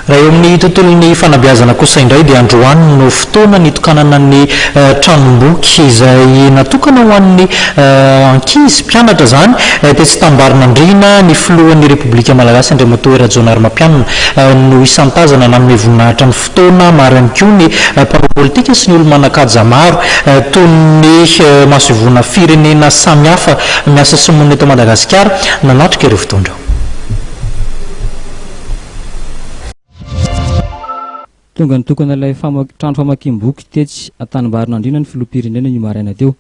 raha eo amin'ny tontolon'ny fanabeazana kosa indray dia androany no fotoana nitokanana ny tranomboky izay natokana ho an'ny ankizy mpianatra zany dia tsy tambarina andrina ny filohan'ny repoblika malagasy andriamatoa Rajaonary Mampianina no isantazana nanome voninahitra ny fotoana maro ihany koa ny mpanao politika sy ny olo-manan-kaja maro toy ny masovona firenena samihafa miasa sy monina eto Madagasikara nanatrika ireo fotoandro. Tonga nitokana ilay trano famakiam-boky tetsy Antanimbarina andrina ny filoham-pirenena io maraina teo.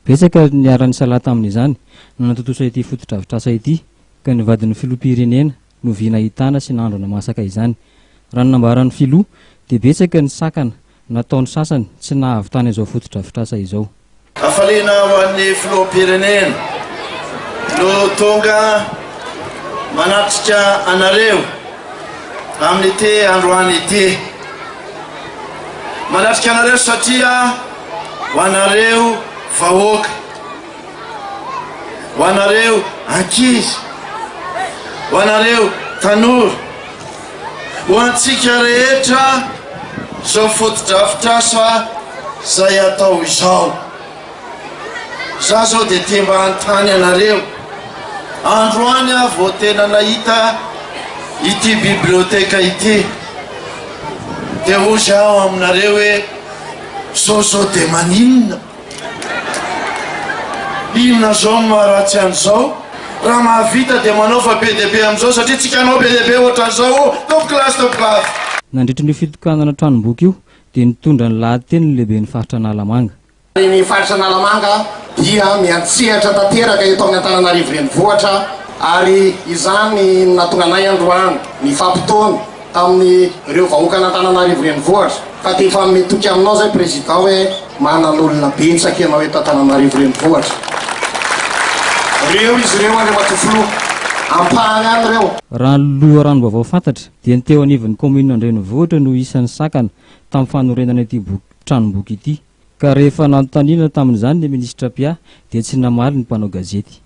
Betsaka niara-ny sahala tamin'izany nanatotosa ity foto-drafitrasa ity ka ny vadin'ny filoham-pirenena no viana hitana sy nandro namasaka izany. Raha nambaran'ny filoha dia betsaka ny sakana nataony sasany tsy nahavitany izao foto-drafitrasa izao. Afaliana ho an'ny filoham-pirenena no tonga manatrika anareo amin'ity androany ity. Manatrika anareo satria ho anareo vahoaka, ho anareo ankizy, ho anareo tanora, ho antsika rehetra izao foto-drafitrasa izay atao izao. Za zao dia temba antany anareo androany vao tena nahita ity biblioteka ity dia ozy aho aminareo hoe zao dia maninona, inona zao maharatsy an'izao. Raha mahavita dia manao fa be dia be amin'izao satria tsika anao be dia be ohatran'izao. Top class, top class. Nandritra ny fitokanana tranomboky io dia nitondra ny lahateny ny lehibe ny faritra Analamanga. Ny faritra Analamanga dia miantsehatra tanteraka eto amin'ny Antananarivo renivohitra ary izany natonga anay androany ny fampitony tamin'ny ireo vahoaka Antananarivo renivohitra ka dia efa metoky aminao zay président hoe manan'olona betsaka ianao eto Antananarivo renivohitra. Reo izy ireo andriamatofiloha ampahany any ireo. Raha loha ranom-baovao fantatra dia ny teo anivon'ny komina Andrenivohitra no isan'ny sakana tamin'ny fanorenana ity tranomboky ity. Ka rehefa nanontaniana tamin'izany ny ministra Pia dia tsy namaly ny mpanao gazety.